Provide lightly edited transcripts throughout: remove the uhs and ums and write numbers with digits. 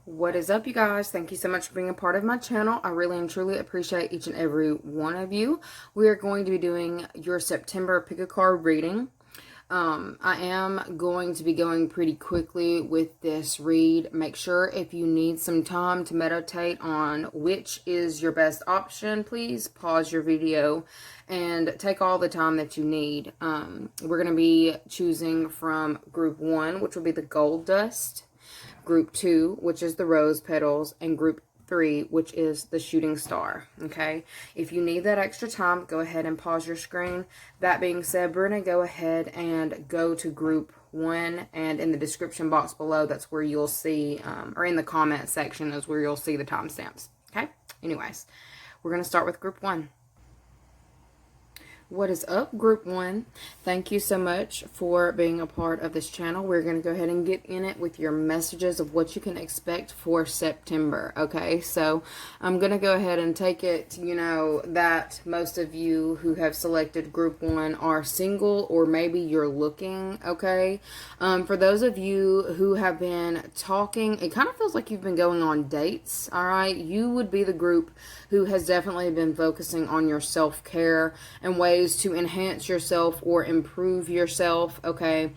What is up, you guys? Thank you so much for being a part of my channel. I really and truly appreciate each and every one of you. We are going to be doing your September pick a card reading. I am going to be going pretty quickly with this read. Make sure if you need some time to meditate on which is your best option, please pause your video and take all the time that you need. We're going to be choosing from group 1, which will be the gold dust, group 2, which is the rose petals, and group 3, which is the shooting star. Okay, if you need that extra time, go ahead and pause your screen. That being said, we're going to go ahead and go to group 1, and in the description box below, that's where you'll see, or in the comment section is where you'll see the timestamps. Okay, anyways, we're going to start with group 1. What is up, group 1? Thank you so much for being a part of this channel. We're going to go ahead and get in it with your messages of what you can expect for September. Okay, so I'm going to go ahead and take it, you know, that most of you who have selected group 1 are single, or maybe you're looking. Okay, for those of you who have been talking, it kind of feels like you've been going on dates. All right, you would be the group who has definitely been focusing on your self-care and ways to enhance yourself or improve yourself. Okay,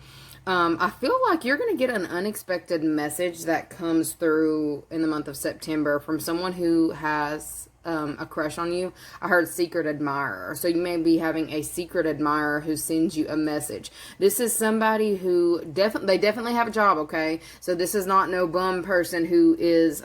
I feel like you're going to get an unexpected message that comes through in the month of September from someone who has a crush on you. I heard secret admirer. So you may be having a secret admirer who sends you a message. This is somebody who they definitely have a job, okay? So this is not no bum person who is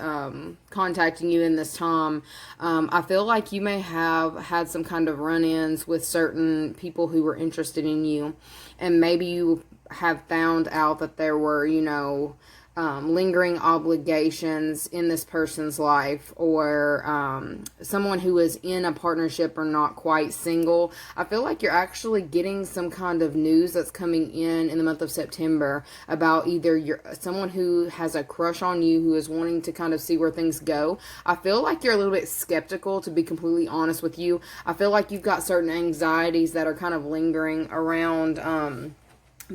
contacting you in this time. I feel like you may have had some kind of run-ins with certain people who were interested in you, and maybe you have found out that there were, you know, lingering obligations in this person's life, or someone who is in a partnership or not quite single. I feel like you're actually getting some kind of news that's coming in the month of September about either someone who has a crush on you, who is wanting to kind of see where things go. I feel like you're a little bit skeptical, to be completely honest with you. I feel like you've got certain anxieties that are kind of lingering around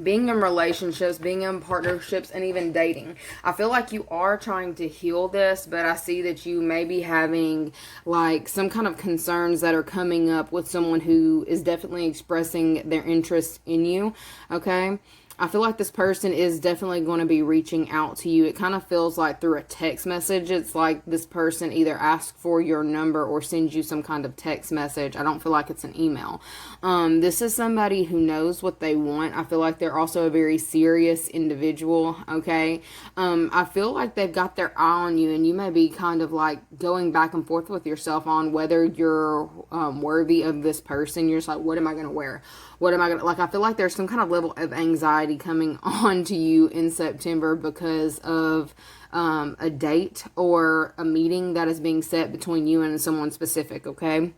being in relationships, being in partnerships, and even dating. I feel like you are trying to heal this, but I see that you may be having like some kind of concerns that are coming up with someone who is definitely expressing their interest in you. Okay, I feel like this person is definitely going to be reaching out to you. It kind of feels like through a text message. It's like this person either asks for your number or sends you some kind of text message. I don't feel like it's an email. This is somebody who knows what they want. I feel like they're also a very serious individual, okay? I feel like they've got their eye on you, and you may be kind of like going back and forth with yourself on whether you're worthy of this person. You're just like, what am I going to wear? What am I going to, like, I feel like there's some kind of level of anxiety coming on to you in September because of a date or a meeting that is being set between you and someone specific, okay?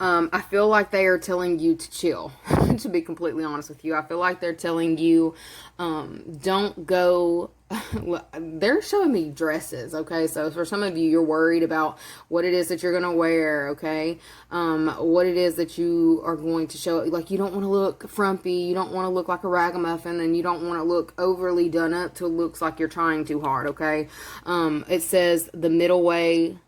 I feel like they are telling you to chill, to be completely honest with you. I feel like they're telling you, don't go, they're showing me dresses, okay? So for some of you, you're worried about what it is that you're going to wear, okay? What it is that you are going to show, like, you don't want to look frumpy, you don't want to look like a ragamuffin, and you don't want to look overly done up till it looks like you're trying too hard, okay? It says the middle way,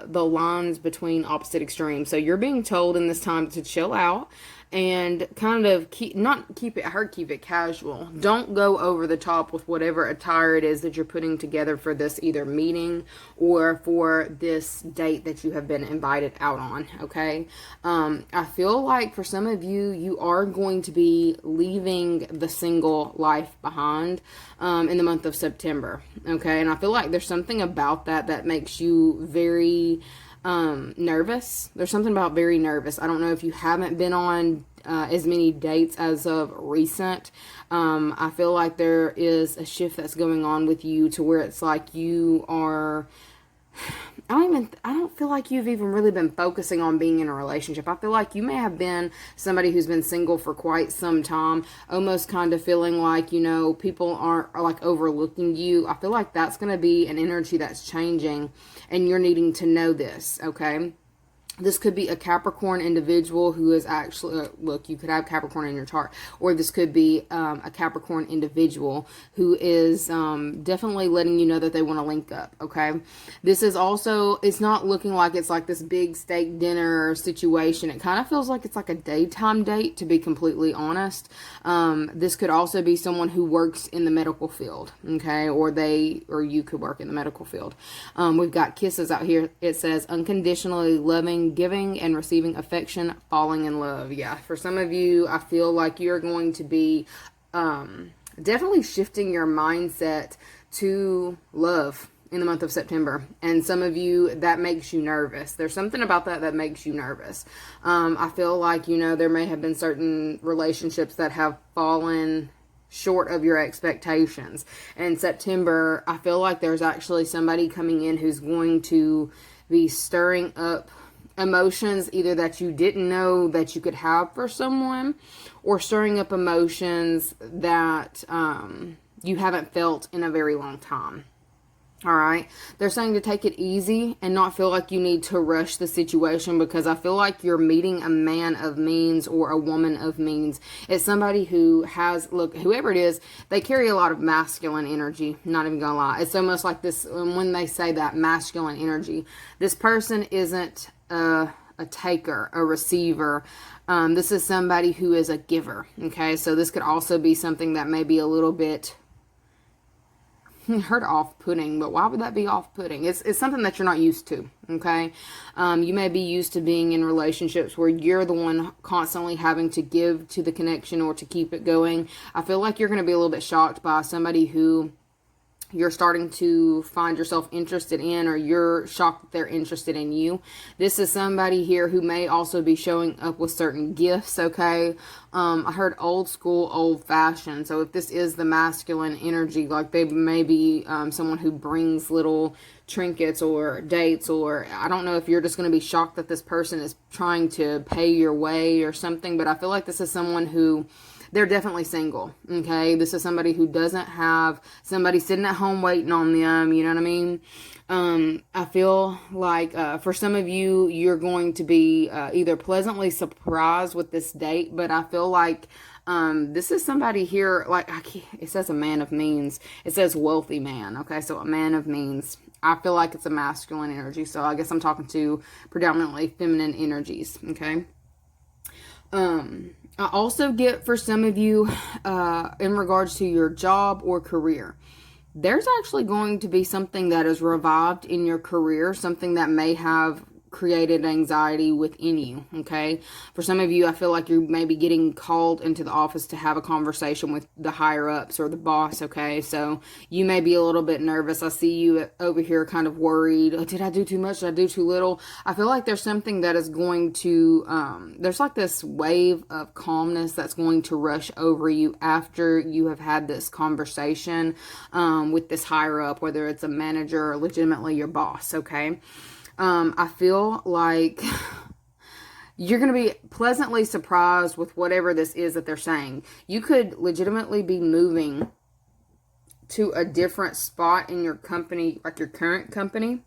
the lines between opposite extremes. So you're being told in this time to chill out and kind of keep it casual. Don't go over the top with whatever attire it is that you're putting together for this either meeting or for this date that you have been invited out on, okay? I feel like for some of you, you are going to be leaving the single life behind in the month of September, okay? And I feel like there's something about that makes you very nervous. There's something about very nervous. I don't know if you haven't been on as many dates as of recent. I feel like there is a shift that's going on with you to where it's like you are, I don't feel like you've even really been focusing on being in a relationship. I feel like you may have been somebody who's been single for quite some time, almost kind of feeling like, people are like overlooking you. I feel like that's going to be an energy that's changing, and you're needing to know this, okay? This could be a Capricorn individual who is actually, look, you could have Capricorn in your chart, or this could be a Capricorn individual who is definitely letting you know that they want to link up, okay? This is also, it's not looking like it's like this big steak dinner situation. It kind of feels like it's like a daytime date, to be completely honest. This could also be someone who works in the medical field, okay? Or you could work in the medical field. We've got kisses out here. It says unconditionally loving, giving and receiving affection, falling in love. Yeah, for some of you, I feel like you're going to be definitely shifting your mindset to love in the month of September. And some of you, that makes you nervous. There's something about that makes you nervous. I feel like, there may have been certain relationships that have fallen short of your expectations. In September, I feel like there's actually somebody coming in who's going to be stirring up emotions either that you didn't know that you could have for someone, or stirring up emotions that you haven't felt in a very long time. All right. They're saying to take it easy and not feel like you need to rush the situation, because I feel like you're meeting a man of means or a woman of means. It's somebody who has, look, whoever it is, they carry a lot of masculine energy. Not even gonna lie. It's almost like this, when they say that masculine energy, this person isn't a taker, a receiver. This is somebody who is a giver. Okay. So this could also be something that may be a little bit, heard off-putting, but why would that be off-putting? It's something that you're not used to, okay? You may be used to being in relationships where you're the one constantly having to give to the connection or to keep it going. I feel like you're going to be a little bit shocked by somebody who you're starting to find yourself interested in, or you're shocked that they're interested in you. This is somebody here who may also be showing up with certain gifts, okay? I heard old school, old fashioned. So if this is the masculine energy, like they may be someone who brings little trinkets or dates, or I don't know if you're just going to be shocked that this person is trying to pay your way or something, but I feel like this is someone who, they're definitely single, okay? This is somebody who doesn't have somebody sitting at home waiting on them, you know what I mean? I feel like for some of you, you're going to be either pleasantly surprised with this date, but I feel like this is somebody here, like it says a man of means. It says wealthy man, okay? So a man of means. I feel like it's a masculine energy, so I guess I'm talking to predominantly feminine energies, okay? I also get for some of you, in regards to your job or career, there's actually going to be something that is revived in your career, something that may have created anxiety within you, okay? For some of you, I feel like you may be getting called into the office to have a conversation with the higher ups or the boss, okay? So you may be a little bit nervous. I see you over here kind of worried. Oh, did I do too much? Did I do too little? I feel like there's something that is going to, there's like this wave of calmness that's going to rush over you after you have had this conversation with this higher up, whether it's a manager or legitimately your boss, okay? I feel like you're going to be pleasantly surprised with whatever this is that they're saying. You could legitimately be moving to a different spot in your company, like your current company.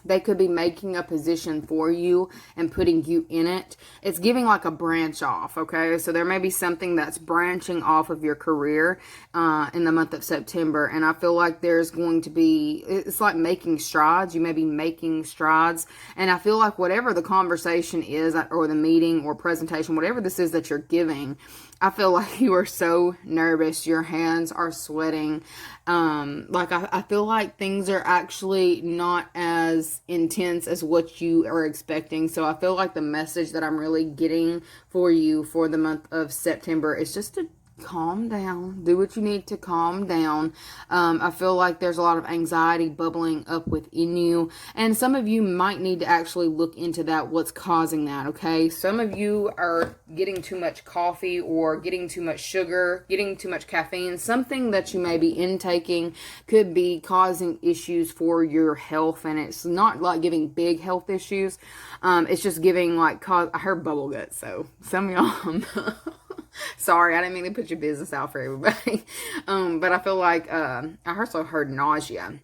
They could be making a position for you and putting you in it. It's giving like a branch off, okay? So there may be something that's branching off of your career in the month of September. And I feel like there's going to be, it's like making strides. You may be making strides. And I feel like whatever the conversation is, or the meeting or presentation, whatever this is that you're giving, I feel like you are so nervous. Your hands are sweating. I feel like things are actually not as intense as what you are expecting. So I feel like the message that I'm really getting for you for the month of September is just to calm down. Do what you need to calm down. I feel like there's a lot of anxiety bubbling up within you. And some of you might need to actually look into that, what's causing that, okay? Some of you are getting too much coffee or getting too much sugar, getting too much caffeine. Something that you may be intaking could be causing issues for your health. And it's not like giving big health issues. It's just giving like, I heard bubble guts. So some of y'all... Sorry, I didn't mean to put your business out for everybody. But I feel like I also heard nausea.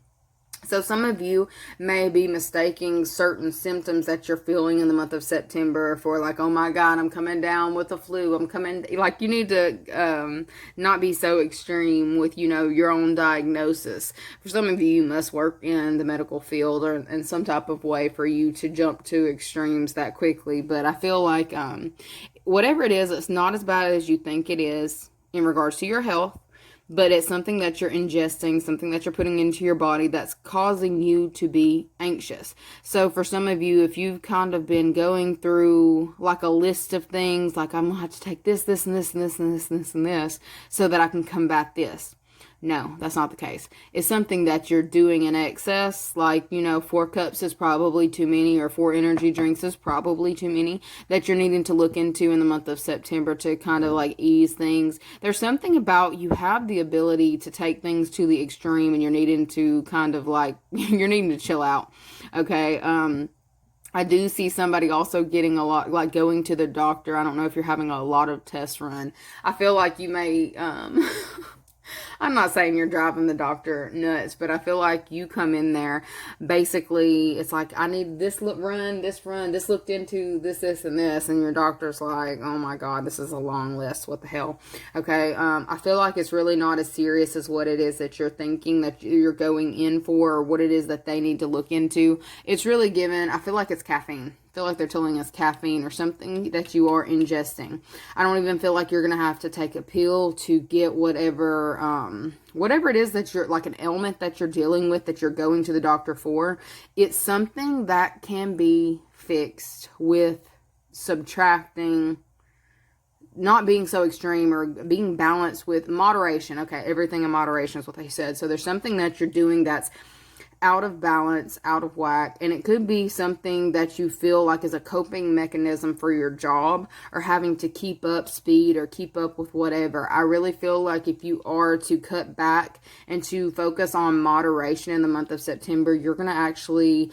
So some of you may be mistaking certain symptoms that you're feeling in the month of September for like, oh my God, I'm coming down with the flu. I'm coming, like you need to not be so extreme with, you know, your own diagnosis. For some of you, you must work in the medical field or in some type of way for you to jump to extremes that quickly. But I feel like whatever it is, it's not as bad as you think it is in regards to your health. But it's something that you're ingesting, something that you're putting into your body that's causing you to be anxious. So for some of you, if you've kind of been going through like a list of things, like I'm going to have to take this, this, and this, and this, and this, and this, and this, so that I can combat this. No, that's not the case. It's something that you're doing in excess, like, you know, 4 cups is probably too many, or 4 energy drinks is probably too many, that you're needing to look into in the month of September to kind of like ease things. There's something about you have the ability to take things to the extreme, and you're needing to kind of like, you're needing to chill out. Okay. I do see somebody also getting a lot, like going to the doctor. I don't know if you're having a lot of tests run. I feel like you may, I'm not saying you're driving the doctor nuts, but I feel like you come in there, basically, it's like, I need this run, this looked into, this, and this, and your doctor's like, oh my God, this is a long list, what the hell, okay, I feel like it's really not as serious as what it is that you're thinking that you're going in for, or what it is that they need to look into. It's really given, I feel like it's caffeine. I feel like they're telling us caffeine or something that you are ingesting. I don't even feel like you're going to have to take a pill to get whatever it is that you're, like an ailment that you're dealing with, that you're going to the doctor for. It's something that can be fixed with subtracting, not being so extreme, or being balanced with moderation. Okay, everything in moderation is what they said. So there's something that you're doing that's out of balance, out of whack, and it could be something that you feel like is a coping mechanism for your job, or having to keep up speed or keep up with whatever. I really feel like if you are to cut back and to focus on moderation in the month of September, you're going to actually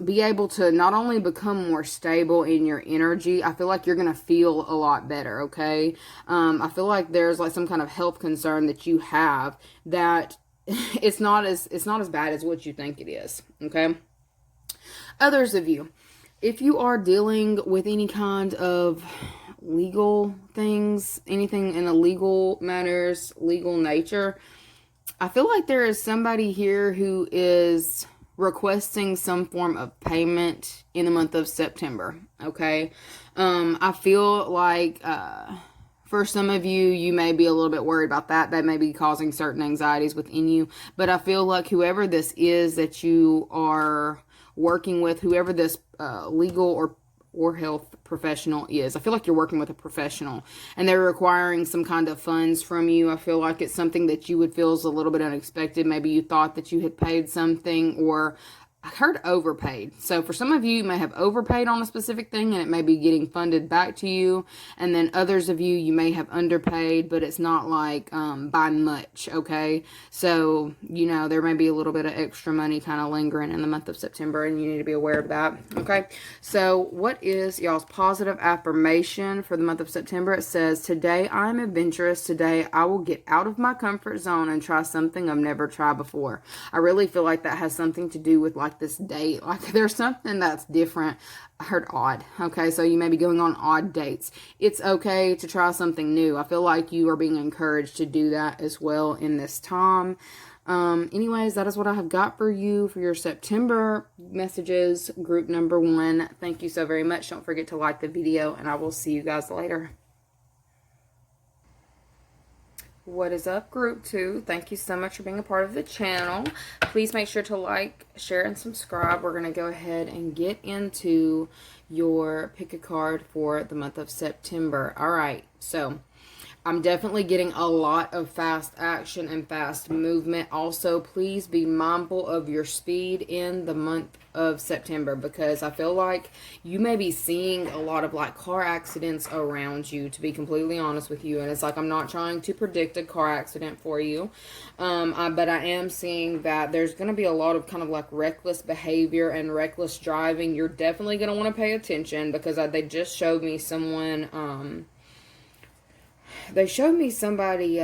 be able to not only become more stable in your energy, I feel like you're going to feel a lot better, okay? I feel like there's like some kind of health concern that you have that it's not as bad as what you think it is, okay? Others of you, if you are dealing with any kind of legal things, anything in a legal matters, legal nature, I feel like there is somebody here who is requesting some form of payment in the month of September, okay? I feel like for some of you, you may be a little bit worried about that. That may be causing certain anxieties within you. But I feel like whoever this is that you are working with, whoever this legal or health professional is, I feel like you're working with a professional and they're requiring some kind of funds from you. I feel like it's something that you would feel is a little bit unexpected. Maybe you thought that you had paid something, or I heard overpaid. So for some of you, you may have overpaid on a specific thing and it may be getting funded back to you. And then others of you, you may have underpaid, but it's not like by much, okay? So, you know, there may be a little bit of extra money kind of lingering in the month of September, and you need to be aware of that, okay? So what is y'all's positive affirmation for the month of September? It says, today I'm adventurous. Today I will get out of my comfort zone and try something I've never tried before. I really feel like that has something to do with like this date, like there's something that's different. I heard odd, okay, so you may be going on odd dates. It's okay to try something new. I feel like you are being encouraged to do that as well in this time. Anyways, that is what I have got for you for your September messages, group number 1. Thank you so very much. Don't forget to like the video, and I will see you guys later. What is up, group 2? Thank you so much for being a part of the channel. Please make sure to like, share, and subscribe. We're going to go ahead and get into your pick a card for the month of September. All right, so I'm definitely getting a lot of fast action and fast movement. Also, please be mindful of your speed in the month of September, because I feel like you may be seeing a lot of like car accidents around you, to be completely honest with you. And it's like, I'm not trying to predict a car accident for you, but I am seeing that there's going to be a lot of kind of like reckless behavior and reckless driving. You're definitely going to want to pay attention, because they just showed me someone, they showed me somebody,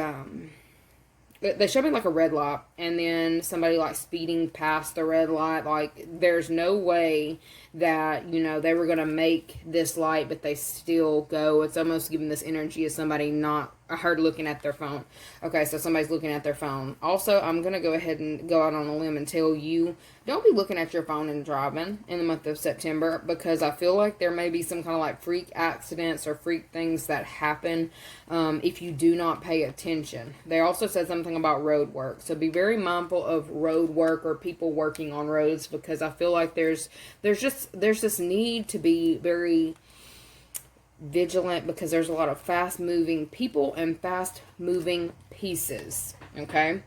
they showed me like a red light, and then somebody like speeding past the red light. Like, there's no way that, you know, they were going to make this light, but they still go. It's almost giving this energy of somebody not, I heard looking at their phone. Okay, so somebody's looking at their phone. Also, I'm going to go ahead and go out on a limb and tell you, don't be looking at your phone and driving in the month of September, because I feel like there may be some kind of like freak accidents or freak things that happen if you do not pay attention. They also said something about road work, so be very mindful of road work or people working on roads, because I feel like there's this need to be very vigilant, because there's a lot of fast moving people and fast moving pieces. Okay,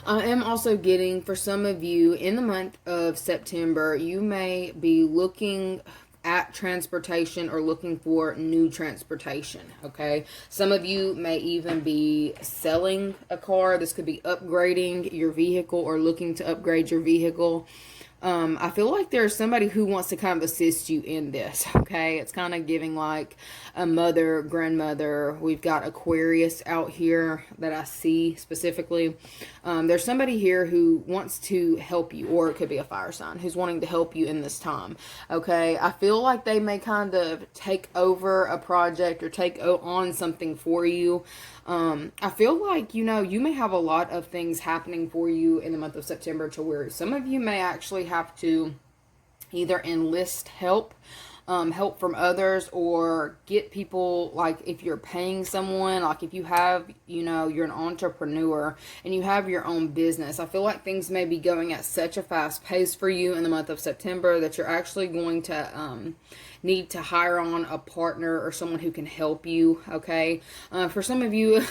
I am also getting, for some of you in the month of September, you may be looking at transportation or looking for new transportation. Okay, some of you may even be selling a car. This could be upgrading your vehicle or looking to upgrade your vehicle. I feel like there's somebody who wants to kind of assist you in this, okay? It's kind of giving like a mother, grandmother. We've got Aquarius out here that I see specifically. There's somebody here who wants to help you, or it could be a fire sign who's wanting to help you in this time, okay? I feel like they may kind of take over a project or take on something for you. I feel like, you know, you may have a lot of things happening for you in the month of September, to where some of you may actually have to either enlist help from others, or get people, like if you're paying someone, like if you have, you know, you're an entrepreneur and you have your own business. I feel like things may be going at such a fast pace for you in the month of September that you're actually going to need to hire on a partner or someone who can help you, okay? For some of you,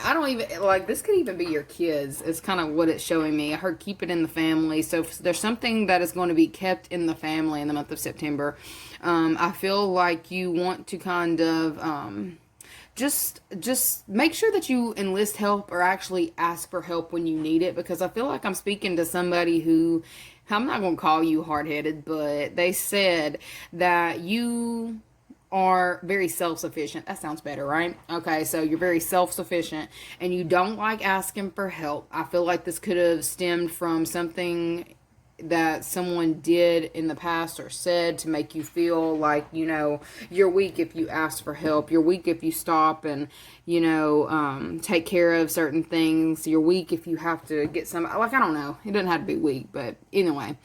I don't even, like, this could even be your kids. It's kind of what it's showing me. I heard keep it in the family. So if there's something that is going to be kept in the family in the month of September, I feel like you want to kind of just make sure that you enlist help or actually ask for help when you need it, because I feel like I'm speaking to somebody who, I'm not going to call you hard-headed, but they said that you are very self-sufficient. That sounds better, right? Okay, so you're very self-sufficient and you don't like asking for help. I feel like this could have stemmed from something that someone did in the past or said to make you feel like, you know, you're weak if you ask for help. You're weak if you stop and, you know, take care of certain things. You're weak if you have to get some, like, I don't know. It doesn't have to be weak, but anyway,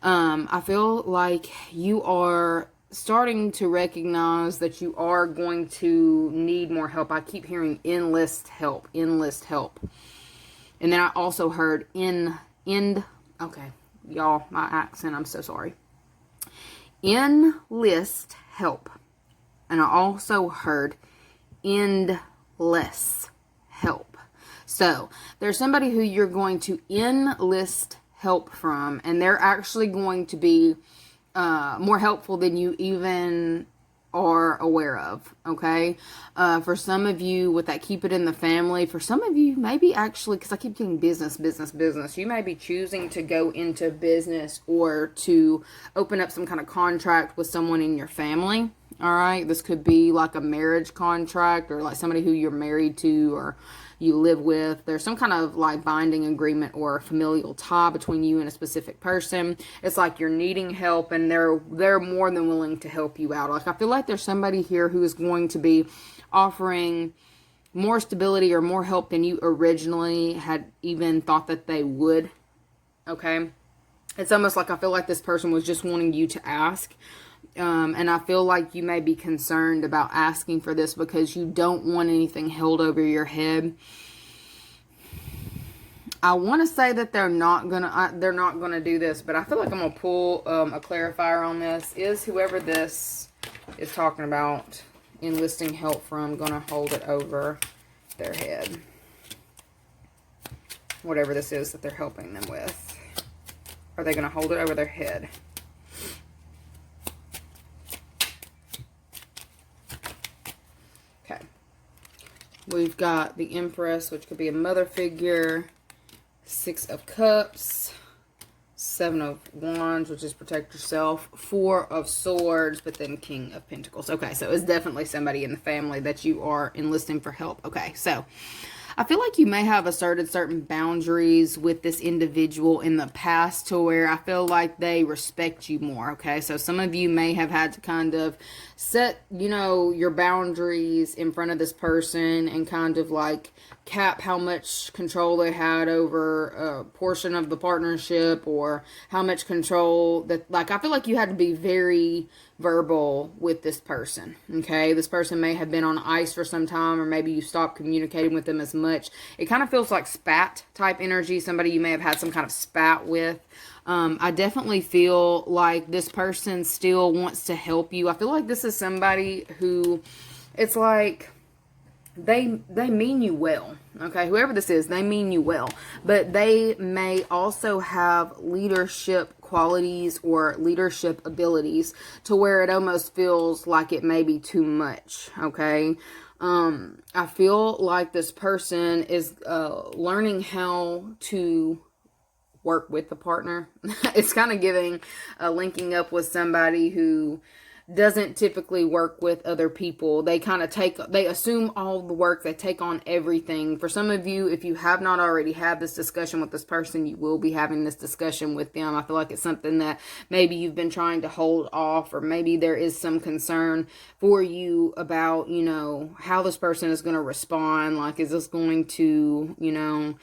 I feel like you are starting to recognize that you are going to need more help. I keep hearing enlist help. And then I also heard okay. Y'all, my accent, I'm so sorry. Enlist help. And I also heard endless help. So, there's somebody who you're going to enlist help from, and they're actually going to be more helpful than you even are aware of, okay? For some of you, with that keep it in the family, for some of you, maybe actually, because I keep getting business, you may be choosing to go into business or to open up some kind of contract with someone in your family, all right? This could be like a marriage contract, or like somebody who you're married to or you live with. There's some kind of like binding agreement or familial tie between you and a specific person. It's like you're needing help and they're more than willing to help you out. Like, I feel like there's somebody here who is going to be offering more stability or more help than you originally had even thought that they would. Okay? It's almost like I feel like this person was just wanting you to ask. And I feel like you may be concerned about asking for this because you don't want anything held over your head. I want to say that they're not gonna do this, but I feel like I'm gonna pull a clarifier on this. Is whoever this is talking about enlisting help from going to hold it over their head. Whatever this is that they're helping them with. Are they going to hold it over their head? Okay. We've got the Empress, which could be a mother figure. 6 of Cups. 7 of Wands, which is protect yourself. 4 of Swords, but then King of Pentacles. Okay, so it's definitely somebody in the family that you are enlisting for help. Okay, so I feel like you may have asserted certain boundaries with this individual in the past to where I feel like they respect you more, okay? So some of you may have had to kind of set, you know, your boundaries in front of this person and kind of like cap how much control they had over a portion of the partnership, or how much control that, like, I feel like you had to be very verbal with this person, okay? This person may have been on ice for some time, or maybe you stopped communicating with them as much. It kind of feels like spat type energy, somebody you may have had some kind of spat with. I definitely feel like this person still wants to help you. I feel like this is somebody who, it's like, they mean you well, okay? Whoever this is, they mean you well, but they may also have leadership qualities or leadership abilities to where it almost feels like it may be too much, okay? I feel like this person is learning how to work with the partner. It's kind of giving linking up with somebody who doesn't typically work with other people. They kind of they assume all the work, they take on everything. For some of you, if you have not already had this discussion with this person, you will be having this discussion with them. I feel like it's something that maybe you've been trying to hold off, or maybe there is some concern for you about, you know, how this person is going to respond. Like, is this going to, you know,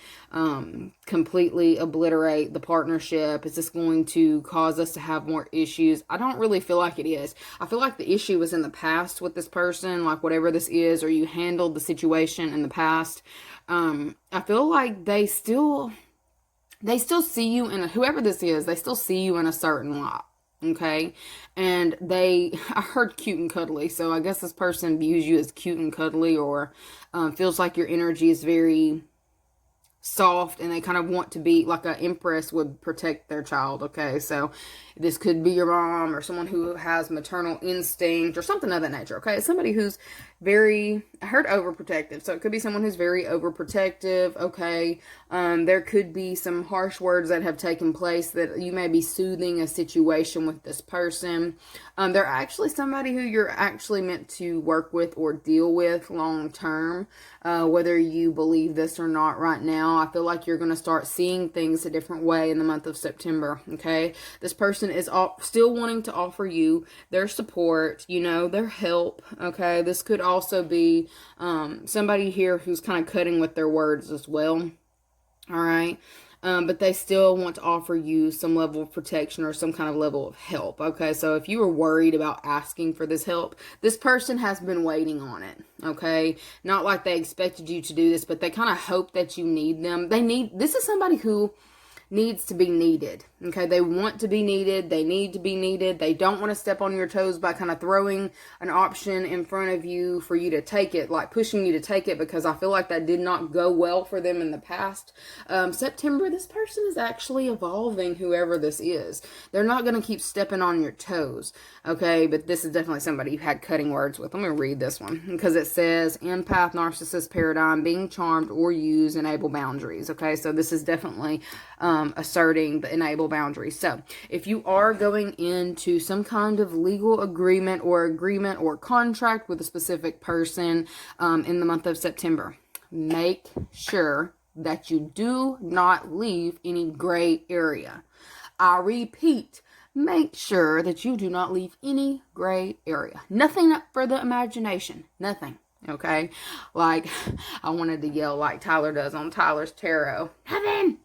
completely obliterate the partnership? Is this going to cause us to have more issues? I don't really feel like it is. I feel like the issue was in the past with this person, like whatever this is, or you handled the situation in the past. I feel like they still see you in whoever this is, they still see you in a certain light. Okay. And I heard cute and cuddly. So I guess this person views you as cute and cuddly, or feels like your energy is very soft, and they kind of want to be like an empress would protect their child. Okay, so this could be your mom, or someone who has maternal instinct, or something of that nature. Okay, it's somebody who's very, I heard overprotective, so it could be someone who's very overprotective. Okay, there could be some harsh words that have taken place that you may be soothing a situation with this person. They're actually somebody who you're actually meant to work with or deal with long term, whether you believe this or not right now. I feel like you're going to start seeing things a different way in the month of September, okay? This person is still wanting to offer you their support, you know, their help, okay? This could also be somebody here who's kind of cutting with their words as well, all right? But they still want to offer you some level of protection or some kind of level of help, okay? So if you were worried about asking for this help, this person has been waiting on it, okay? Not like they expected you to do this, but they kind of hope that you need them. This is somebody who needs to be needed, okay? They want to be needed. They need to be needed. They don't want to step on your toes by kind of throwing an option in front of you for you to take it, like pushing you to take it, because I feel like that did not go well for them in the past. September, this person is actually evolving, whoever this is. They're not going to keep stepping on your toes, okay? But this is definitely somebody you had cutting words with. Let me read this one, because it says empath, narcissist paradigm, being charmed or used, enable boundaries, okay? So this is definitely asserting the enable boundaries. So if you are going into some kind of legal agreement or contract with a specific person in the month of September, make sure that you do not leave any gray area. I repeat, make sure that you do not leave any gray area. Nothing up for the imagination. Nothing. Okay? Like, I wanted to yell like Tyler does on Tyler's Tarot. Heaven!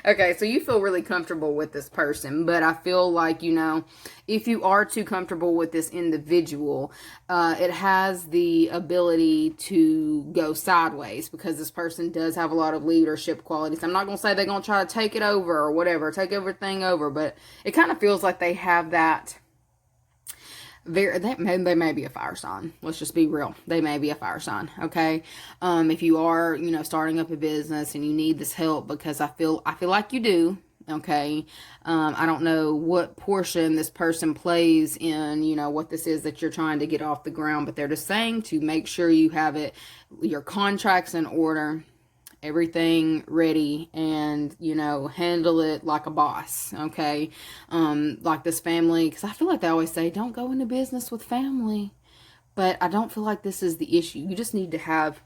Okay, so you feel really comfortable with this person, but I feel like, you know, if you are too comfortable with this individual, it has the ability to go sideways, because this person does have a lot of leadership qualities. I'm not going to say they're going to try to take it over or whatever, take everything over, but it kind of feels like they have that They may be a fire sign. Let's just be real. They may be a fire sign. Okay. If you are, starting up a business and you need this help, because I feel like you do. Okay. I don't know what portion this person plays in, what this is that you're trying to get off the ground, but they're just saying to make sure you have your contracts in order, everything ready, and handle it like a boss. Okay. Like this family, because I feel like they always say don't go into business with family, but I don't feel like this is the issue. You just need to have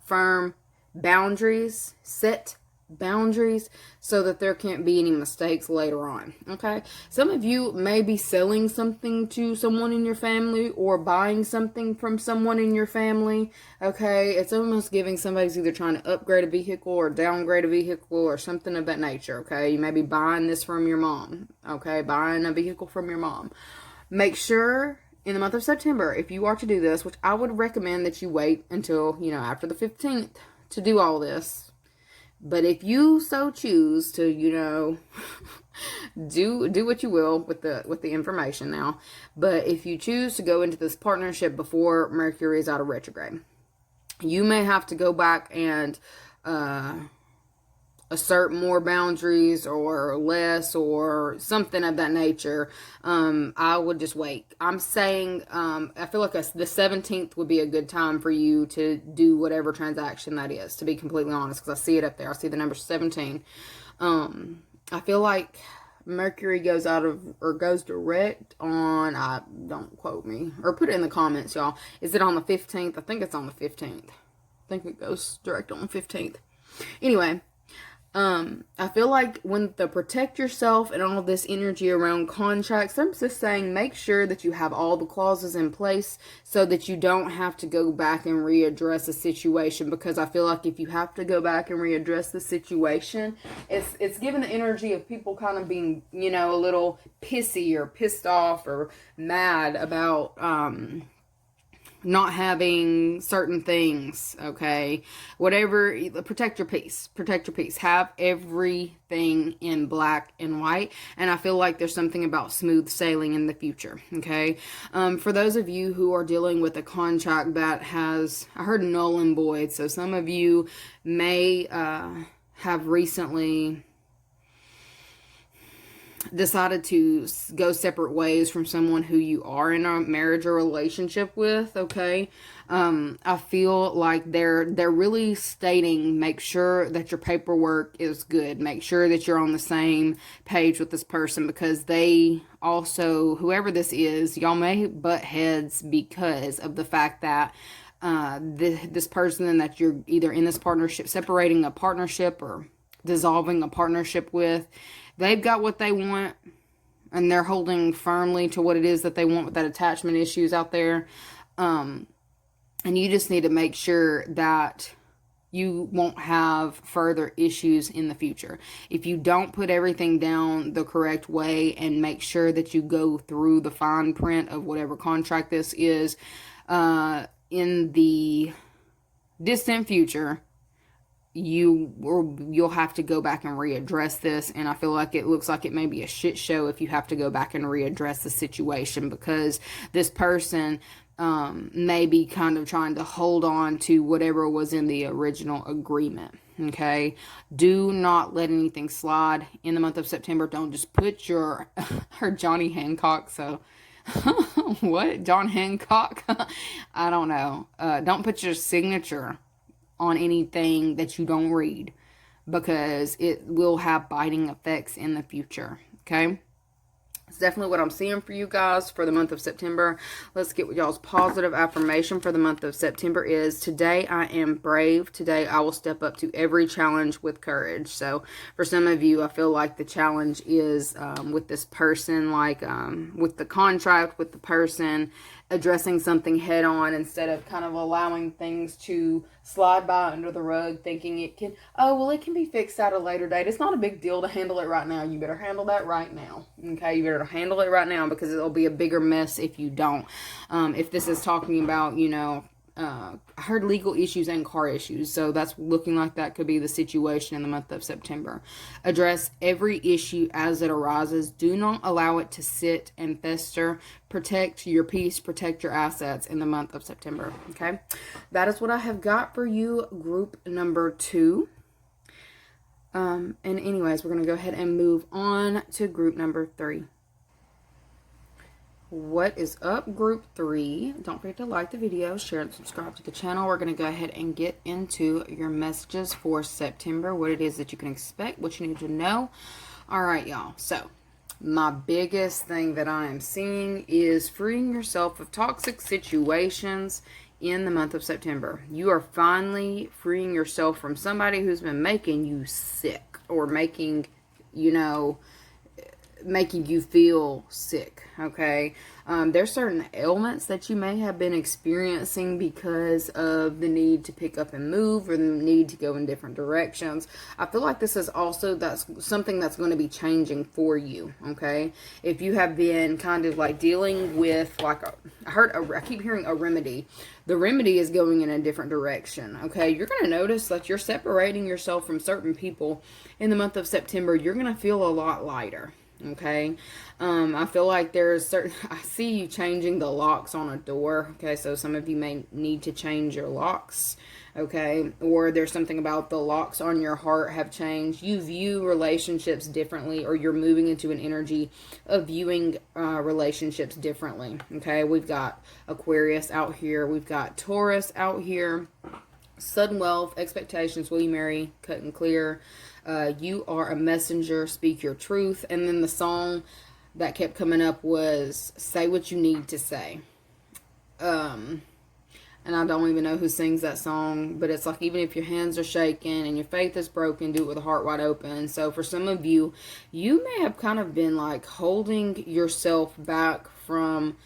firm boundaries, set boundaries, so that there can't be any mistakes later on. Okay. Some of you may be selling something to someone in your family or buying something from someone in your family. Okay. It's almost giving somebody's either trying to upgrade a vehicle or downgrade a vehicle or something of that nature. Okay. You may be buying this from your mom. Okay. Buying a vehicle from your mom. Make sure in the month of September, if you are to do this, which I would recommend that you wait until, after the 15th to do all this. But if you so choose to, do what you will with the information now. But if you choose to go into this partnership before Mercury is out of retrograde, you may have to go back and assert more boundaries or less or something of that nature. I would just wait. I'm saying, I feel like the 17th would be a good time for you to do whatever transaction that is, to be completely honest, because I see it up there. I see the number 17. I feel like Mercury goes direct on, don't quote me, or put it in the comments, y'all. Is it on the 15th? I think it's on the 15th. I think it goes direct on the 15th. Anyway, I feel like when the protect yourself and all this energy around contracts, I'm just saying make sure that you have all the clauses in place so that you don't have to go back and readdress a situation, because I feel like if you have to go back and readdress the situation, it's given the energy of people kind of being, a little pissy or pissed off or mad about, not having certain things. Okay, whatever, protect your peace, have everything in black and white. And I feel like there's something about smooth sailing in the future. Okay, for those of you who are dealing with a contract that has, I heard null and void, so some of you may have recently decided to go separate ways from someone who you are in a marriage or relationship with. Okay, I feel like they're really stating, make sure that your paperwork is good, make sure that you're on the same page with this person, because they also, whoever this is, y'all may butt heads because of the fact that this person that you're either in this partnership, separating a partnership or dissolving a partnership with, they've got what they want and they're holding firmly to what it is that they want with that attachment issues out there. And you just need to make sure that you won't have further issues in the future. If you don't put everything down the correct way and make sure that you go through the fine print of whatever contract this is, in the distant future, you'll have to go back and readdress this. And I feel like it looks like it may be a shit show if you have to go back and readdress the situation, because this person may be kind of trying to hold on to whatever was in the original agreement. Okay, do not let anything slide in the month of September. Don't just put your her Johnny Hancock, so what, John Hancock? I don't know. Don't put your signature on anything that you don't read, because it will have biting effects in the future. Okay, it's definitely what I'm seeing for you guys for the month of September. Let's get what y'all's positive affirmation for the month of September is: today I am brave. Today I will step up to every challenge with courage. So for some of you, I feel like the challenge is with this person, like with the contract with the person, addressing something head on instead of kind of allowing things to slide by under the rug, thinking it can be fixed at a later date. It's not a big deal to handle it right now. You better handle that right now. Okay, you better handle it right now, because it'll be a bigger mess if you don't. If this is talking about, I heard legal issues and car issues, so that's looking like that could be the situation in the month of September. Address every issue as it arises. Do not allow it to sit and fester. Protect your peace, protect your assets in the month of September. Okay, that is what I have got for you, group number 2. And anyways, we're going to go ahead and move on to group number 3. What is up, group 3? Don't forget to like the video, share, and subscribe to the channel. We're going to go ahead and get into your messages for September, what it is that you can expect, what you need to know. All right, y'all. So, my biggest thing that I am seeing is freeing yourself of toxic situations in the month of September. You are finally freeing yourself from somebody who's been making you sick or making you feel sick. Okay, there's certain ailments that you may have been experiencing because of the need to pick up and move or the need to go in different directions. I feel like this is also that's something that's going to be changing for you. Okay, if you have been kind of like dealing with like I keep hearing a remedy. The remedy is going in a different direction. Okay, you're going to notice that you're separating yourself from certain people in the month of September. You're going to feel a lot lighter. Okay, I feel like I see you changing the locks on a door. Okay, so some of you may need to change your locks. Okay, or there's something about the locks on your heart have changed. You view relationships differently, or you're moving into an energy of viewing relationships differently. Okay, we've got Aquarius out here, we've got Taurus out here. Sudden wealth, expectations, will you marry, cut and clear. You are a messenger, speak your truth. And then the song that kept coming up was Say What You Need to Say. And I don't even know who sings that song, but it's like, even if your hands are shaking and your faith is broken, do it with a heart wide open. So for some of you, you may have kind of been like holding yourself back from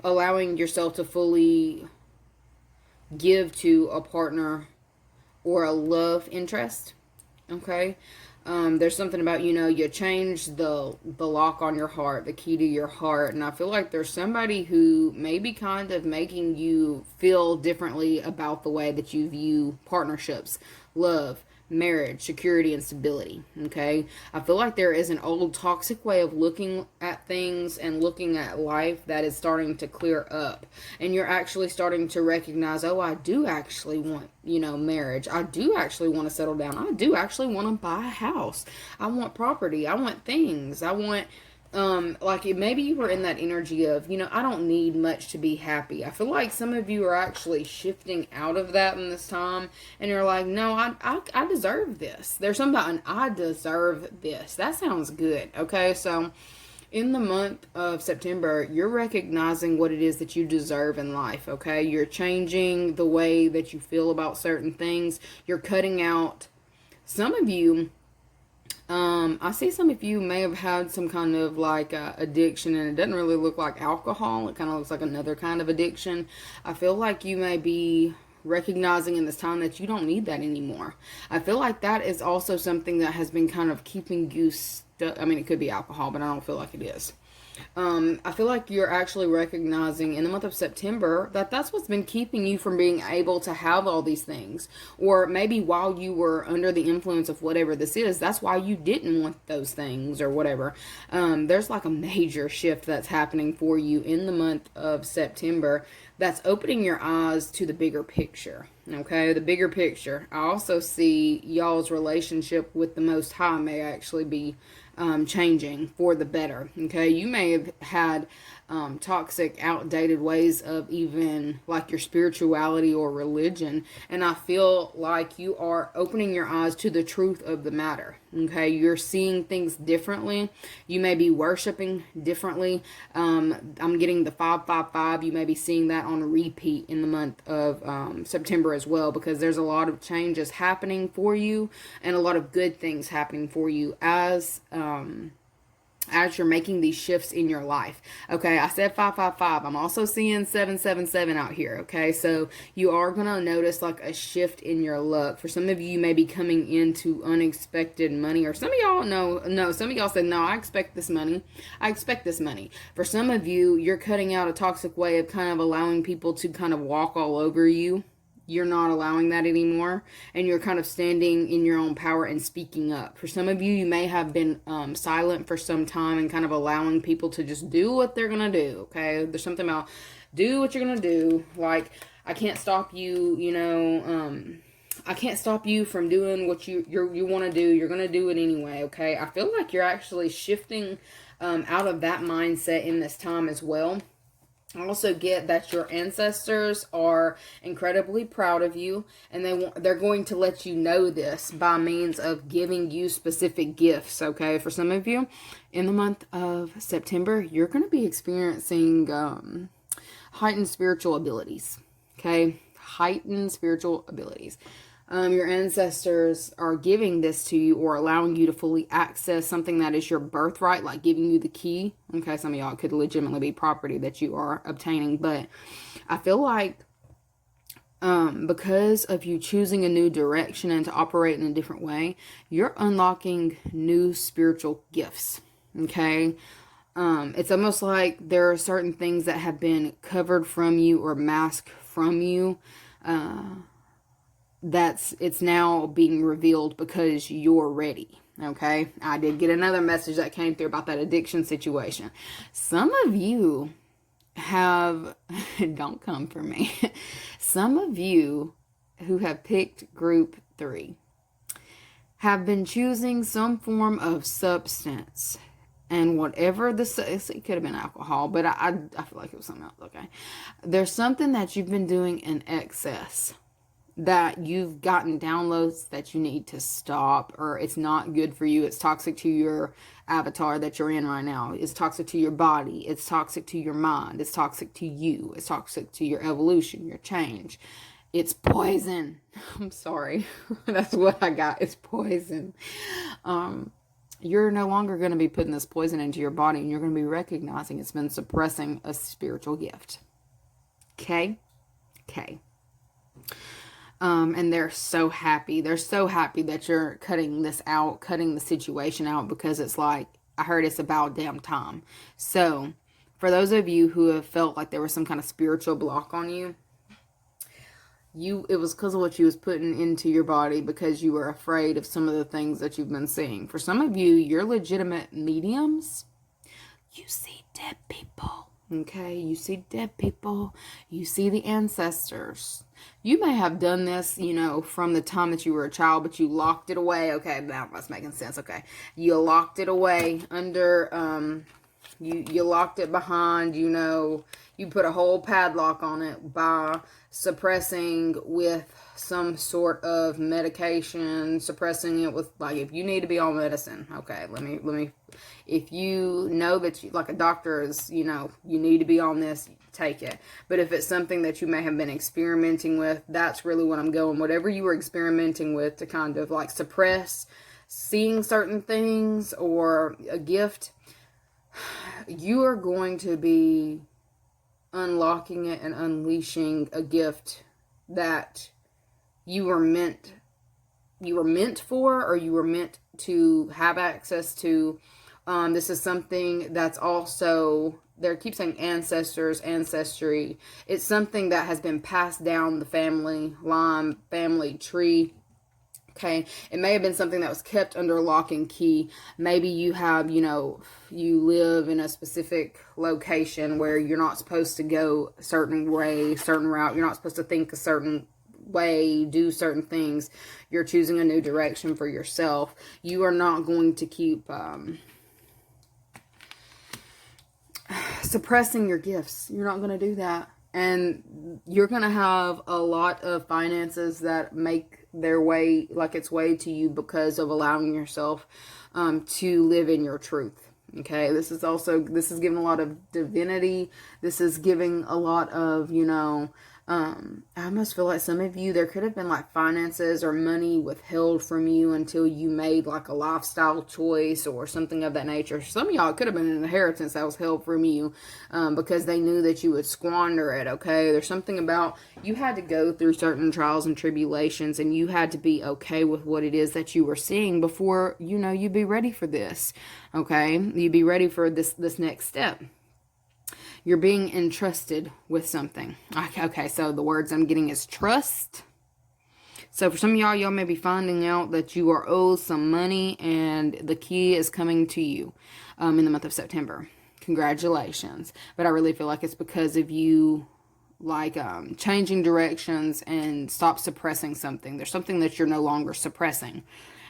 allowing yourself to fully give to a partner or a love interest. Okay, there's something about, you changed the lock on your heart, the key to your heart, and I feel like there's somebody who may be kind of making you feel differently about the way that you view partnerships, love, marriage, security, and stability. Okay, I feel like there is an old toxic way of looking at things and looking at life that is starting to clear up, and you're actually starting to recognize, oh, I do actually want marriage. I do actually want to settle down. I do actually want to buy a house. I want property. I want things. I want like maybe you were in that energy of, I don't need much to be happy. I feel like some of you are actually shifting out of that in this time, and you're like, no, I deserve this. There's something about an I deserve this. That sounds good. Okay, so in the month of September, you're recognizing what it is that you deserve in life. Okay, you're changing the way that you feel about certain things. You're cutting out. Some of you, I see some of you may have had some kind of like addiction, and it doesn't really look like alcohol. It kind of looks like another kind of addiction. I feel like you may be recognizing in this time that you don't need that anymore. I feel like that is also something that has been kind of keeping you stuck. I mean, it could be alcohol, but I don't feel like it is. I feel like you're actually recognizing in the month of September that that's what's been keeping you from being able to have all these things. Or maybe while you were under the influence of whatever this is, that's why you didn't want those things or whatever. There's like a major shift that's happening for you in the month of September that's opening your eyes to the bigger picture. Okay, the bigger picture. I also see y'all's relationship with the Most High may actually be changing for the better. Okay, you may have had toxic, outdated ways of even like your spirituality or religion, and I feel like you are opening your eyes to the truth of the matter. Okay, you're seeing things differently. You may be worshiping differently. I'm getting the 555. You may be seeing that on repeat in the month of September as well, because there's a lot of changes happening for you and a lot of good things happening for you as as you're making these shifts in your life. Okay, I said 555. I'm also seeing 777 out here. Okay, so you are going to notice like a shift in your luck. For some of you, you may be coming into unexpected money, or some of y'all no, some of y'all said, no, I expect this money. I expect this money. For some of you, you're cutting out a toxic way of kind of allowing people to kind of walk all over you. You're not allowing that anymore, and you're kind of standing in your own power and speaking up. For some of you, you may have been silent for some time and kind of allowing people to just do what they're gonna do. Okay, there's something about do what you're gonna do. Like, I can't stop you, I can't stop you from doing what you want to do. You're gonna do it anyway. Okay, I feel like you're actually shifting out of that mindset in this time as well. I also get that your ancestors are incredibly proud of you, and they're going to let you know this by means of giving you specific gifts. Okay, for some of you, in the month of September, you're going to be experiencing heightened spiritual abilities. Okay, heightened spiritual abilities. Your ancestors are giving this to you, or allowing you to fully access something that is your birthright, like giving you the key. Okay, some of y'all could legitimately be property that you are obtaining, but I feel like because of you choosing a new direction and to operate in a different way, you're unlocking new spiritual gifts. Okay, it's almost like there are certain things that have been covered from you or masked from you. It's now being revealed because you're ready. Okay, I did get another message that came through about that addiction situation. Some of you have don't come for me. Some of you who have picked group 3 have been choosing some form of substance, and whatever it could have been alcohol, but I feel like it was something else. Okay, there's something that you've been doing in excess, that you've gotten downloads that you need to stop, or it's not good for you. It's toxic to your avatar that you're in right now. It's toxic to your body. It's toxic to your mind. It's toxic to you. It's toxic to your evolution, your change. It's poison. I'm sorry. That's what I got. It's poison. You're no longer going to be putting this poison into your body, and you're going to be recognizing it's been suppressing a spiritual gift. Okay? Okay. And they're so happy. They're so happy that you're cutting this out, cutting the situation out, because it's like, I heard it's about damn time. So, for those of you who have felt like there was some kind of spiritual block on you, it was because of what you was putting into your body, because you were afraid of some of the things that you've been seeing. For some of you, you're legitimate mediums. You see dead people. Okay, you see dead people. You see the ancestors. You may have done this, from the time that you were a child, but you locked it away. Okay, now that's making sense. Okay, you locked it away under, you locked it behind, you put a whole padlock on it by suppressing with some sort of medication, suppressing it with, like, if you need to be on medicine, okay, let me, if you know that like a doctor is, you need to be on this, take it. But if it's something that you may have been experimenting with, that's really what I'm going. Whatever you were experimenting with to kind of like suppress seeing certain things or a gift, you are going to be unlocking it and unleashing a gift that you were meant for, or you were meant to have access to. This is something that's also, they keep saying ancestors, ancestry. It's something that has been passed down the family line, family tree. Okay, it may have been something that was kept under lock and key. Maybe you have, you live in a specific location where you're not supposed to go a certain way, certain route. You're not supposed to think a certain way, do certain things. You're choosing a new direction for yourself. You are not going to keep suppressing your gifts. You're not going to do that. And you're going to have a lot of finances that make their way, like its way to you, because of allowing yourself to live in your truth. Okay, this is giving a lot of divinity. This is giving a lot of, I almost feel like some of you, there could have been like finances or money withheld from you until you made like a lifestyle choice or something of that nature. Some of y'all, it could have been an inheritance that was held from you because they knew that you would squander it, okay? There's something about you had to go through certain trials and tribulations, and you had to be okay with what it is that you were seeing before, you know, you'd be ready for this, okay? You'd be ready for this next step. You're being entrusted with something. Okay, so the words I'm getting is trust. So for some of y'all may be finding out that you are owed some money, and the key is coming to you in the month of September. Congratulations. But I really feel like it's because of you, like changing directions and stop suppressing something. There's something that you're no longer suppressing.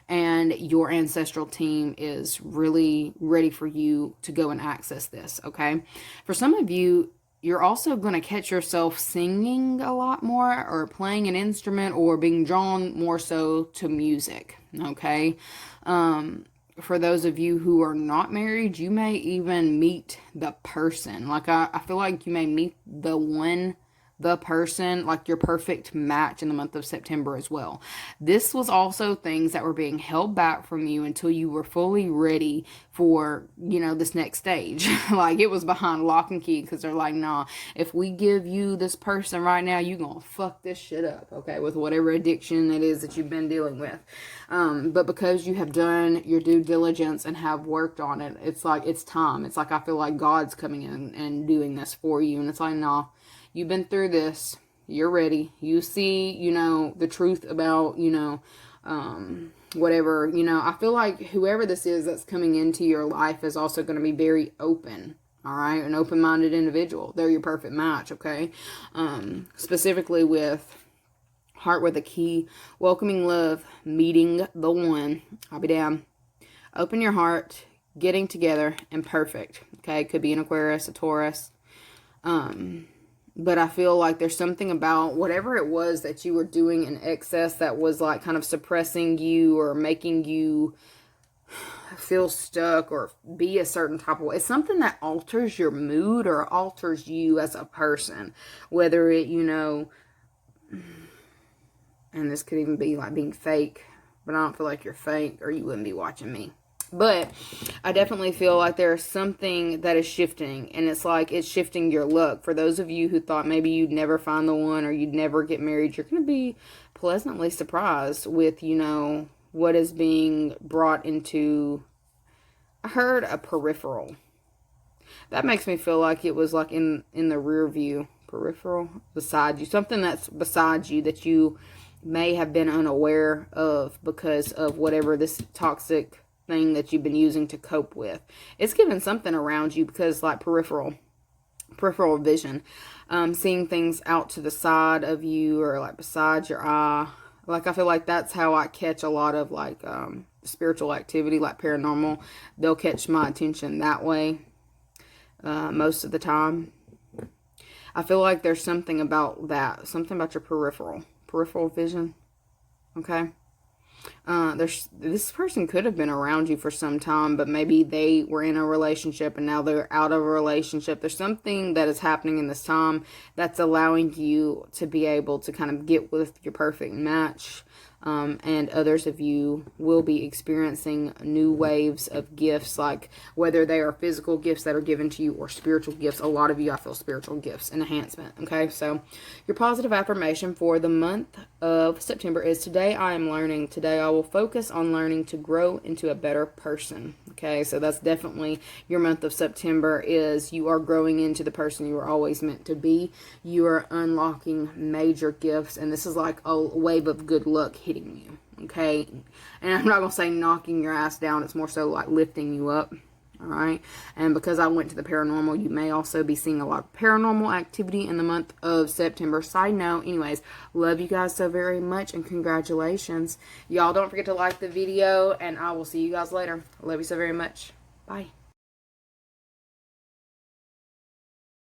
And your ancestral team is really ready for you to go and access this, okay? For some of you, you're also going to catch yourself singing a lot more, or playing an instrument, or being drawn more so to music, okay? For those of you who are not married, you may even meet the person. Like, I feel like you may meet the person, like your perfect match in the month of September as well. This was also things that were being held back from you until you were fully ready for, you know, this next stage. Like, it was behind lock and key, because they're like, nah, if we give you this person right now, you gonna fuck this shit up, okay, with whatever addiction it is that you've been dealing with. But because you have done your due diligence and have worked on it, it's like, it's time. It's like, I feel like God's coming in and doing this for you. And it's like, nah, you've been through this. You're ready. You see, you know, the truth about, you know, whatever, you know. I feel like whoever this is that's coming into your life is also going to be very open. All right. An open-minded individual. They're your perfect match. Okay. Specifically with heart with a key, welcoming love, meeting the one. I'll be damned. Open your heart, getting together, and perfect. Okay. Could be an Aquarius, a Taurus. But I feel like there's something about whatever it was that you were doing in excess that was like kind of suppressing you or making you feel stuck or be a certain type of way. It's something that alters your mood or alters you as a person. Whether it, you know, and this could even be like being fake, but I don't feel like you're fake or you wouldn't be watching me. But I definitely feel like there's something that is shifting, and it's like it's shifting your luck. For those of you who thought maybe you'd never find the one or you'd never get married, you're going to be pleasantly surprised with, you know, what is being brought into, I heard a peripheral. That makes me feel like it was like in the rear view, peripheral, beside you, something that's beside you that you may have been unaware of because of whatever this toxic thing that you've been using to cope with. It's giving something around you because like peripheral vision, seeing things out to the side of you or like beside your eye. Like, I feel like that's how I catch a lot of like spiritual activity, like paranormal. They'll catch my attention that way most of the time. I feel like there's something about that, something about your peripheral vision. Okay. This person could have been around you for some time, but maybe they were in a relationship and now they're out of a relationship. There's something that is happening in this time that's allowing you to be able to kind of get with your perfect match. And others of you will be experiencing new waves of gifts, like whether they are physical gifts that are given to you or spiritual gifts. A lot of you, I feel spiritual gifts, enhancement. Okay, so your positive affirmation for the month of September is: today I am learning. Today I will focus on learning to grow into a better person. Okay, so that's definitely your month of September, is you are growing into the person you were always meant to be. You are unlocking major gifts, and this is like a wave of good luck hitting you. Okay, and I'm not gonna say knocking your ass down, it's more so like lifting you up. All right, and because I went to the paranormal, you may also be seeing a lot of paranormal activity in the month of September. Side note, anyways, love you guys so very much, and congratulations. Y'all don't forget to like the video, and I will see you guys later. Love you so very much. Bye.